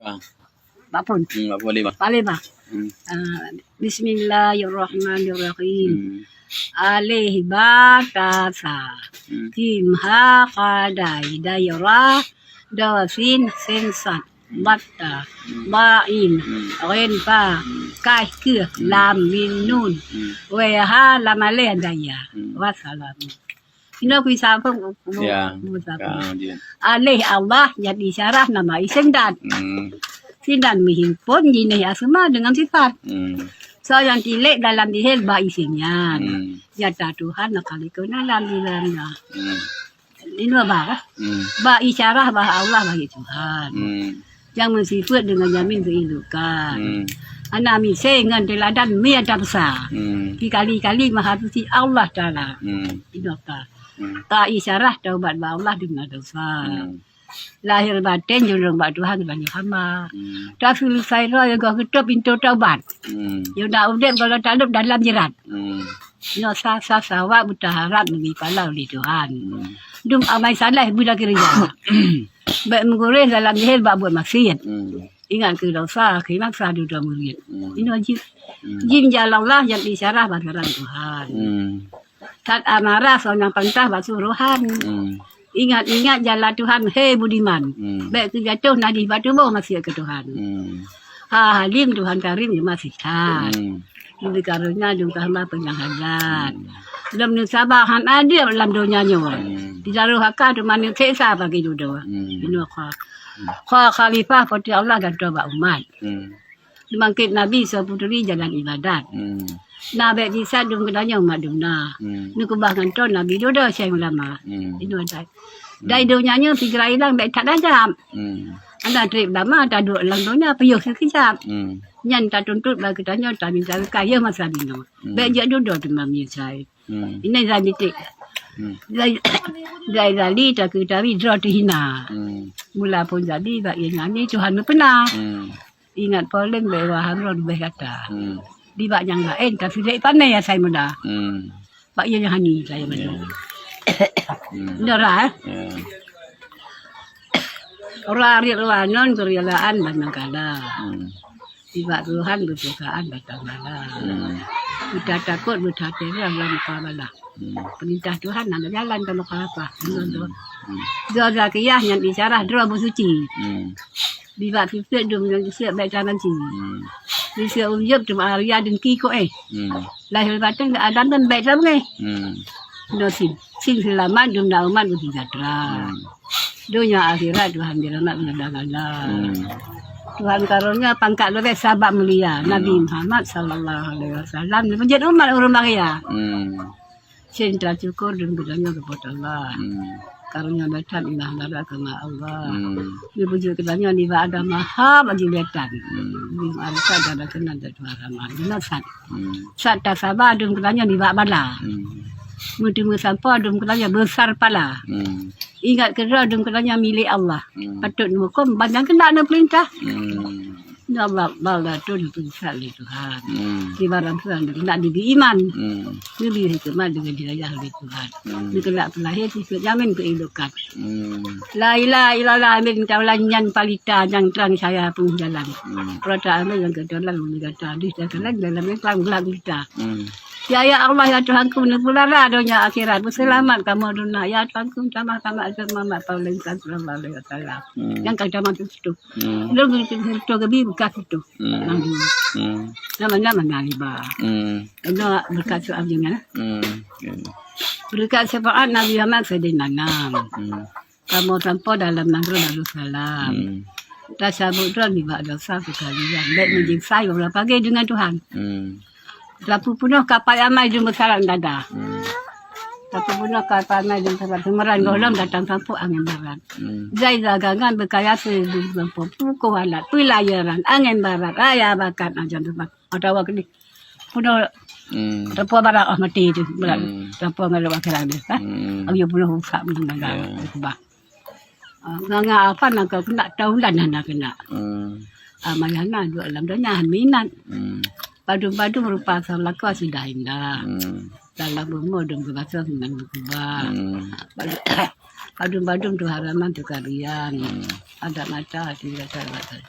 Ah. Bapun. Boleh bang. Boleh bah. Hmm. Bismillahirrahmanirrahim. Alih batasa. Hmm. Kim ha qadai daira dasin sensat batta bain ren pa kai ke lam min nun we ha lamale daya wassalam. Ino kuisa pun Ya. Kemudian. Alih Allah jadi syarah nama isim dan Sindan menghimpun jenis asma dengan sifat. So yang tilik dalam dihil ba isinya. Jata Tuhan nak kali kena dalam dalamnya. Ini apa? Ba isyarah bah Allah bagi Tuhan. Yang mensifat dengan jamin kehidupan. Anak misi dengan teladan miadab sah. Kali-kali mahapusi Allah Taala. Ini apa? Tak isyarah taubat ba Allah dengan dosa. Lahir batin jurung bak Tuhan banyak hamba. Tapi saya yang kau ketuk pintu taubat. Yang nak udip kalau tak ada dalam jerat. Yang sah sawak berharap bagi palau di Tuhan. Dum amai salah budak kerja. Baik menggoreng dalam jahil bak buat maksiat. Ingat ke dosa, maksa duduk murid. Ini wajib. Jin jalan Allah yang disyarah bakaran Tuhan. Tak amarah seorang pantah basuruhan. Ingat-ingat jalan Tuhan, hei budiman. Baik tu jatuh nadi batu bau masih ke Tuhan. Halim Tuhan karim masih kan. Lebih karunia juga hamba penyahadat. Dalam nusabahan ada dalam dunia nyawa. Di dalam hakah tu mana sesa bagi duduk. Ini khalifah putri Allah dan doa umat. Bangkit Nabi seputri jalan ibadat. Nabi Isa dum kedanya umat duna. Ni kebahan tu Nabi duduk saya ulama. Ini ada. Dari dunianya fikiran hilang baik tak ada. Anda trip lama tak duduk dalam dunia payuh sekejap. Yang tak tuntut bagi tanya tak minta kaya masa bino. Baik dia duduk tu mami saya. Ini jadi tik. Dari lali tak ketahui draw hina. Mula pun jadi bagi nyanyi Tuhan pernah. Ingat poleng bawa Harun berkata. Di bak yang lain tapi dia pandai ya saya muda. Bak yang hani saya muda. Ndara. Orang rialan kerialaan manakala. Di bak Tuhan bersukaan batangala. Kita takut berhati dalam kepala. Perintah Tuhan nak jalan kalau apa. Doa kiyah yang bicara doa bersuci. Di bak fikir dum yang siap baik jalan sini. Di siap ujub tu Arya dan Kiko lahir batin ada dan baik sama dosin sing selamat dum na umat bersejahtera. Dunia akhirat Tuhan dirahmat mengadang-adang. Tuhan karunia pangkat lebih sahabat mulia Nabi Muhammad sallallahu alaihi wasallam menjadi umat orang bahagia. Cinta syukur dan berdoa kepada Allah. Karunia bacan indah lara kama Allah. Dia puji katanya di ada maha bagi letan. Di arsa ada kenan dari Tuhan. Dina sat tak sabar dum katanya di bala. Mutu sampa dum katanya besar pala. Ingat kira dum katanya milik Allah. Patut hukum banyak kena ada perintah. Ya Allah bala tu diperintah oleh Tuhan. Di barang Tuhan nak diberi iman. Diberi hikmat dengan dirayah oleh Tuhan. Dikena terlahir tidak jamin kehidupan. La ilaha illallah amin kaulanyan palita yang terang saya pun jalan. Prata amin yang kedalam kata di dalam kelang kita. Ya Allah ya Tuhanku nubulara dunia akhirat berselamat kamu dunia ya Tuhanku sama-sama azab Muhammad Pauline sallallahu alaihi wasallam. Yang kata mati itu. Lalu itu kebi bekas itu. Nama-nama naliba. Itu berkat soal jangan. Berkat syafaat Nabi Muhammad sedinanam. Kamu tanpa dalam Nabi Salam. Tasabut tu di bawah dosa sekalian. Baik menjadi saya berapa pagi dengan Tuhan. Lapu punuh kapal amai jumpa salam dada. Lapu punuh kapal amai jumpa salam. Semeran golam datang sampuk angin barat. Zai zagangan berkaya sedang pukul alat. Pelayaran angin barat. Raya bakat ajan tempat. Ada waktu ni. Punuh tempuh barat mati itu. Tempuh ngelak wakilan ni. Aku punuh usak punuh naga. Nganga apa nak kena tahu lah nak kena. Amayana dua dalam dunia minat. Padu-padu merupakan salah kau sudah indah. Dalam umur dan berbahasa dengan berubah. Padu-padu tu haraman tu kalian. Ada mata tidak ada.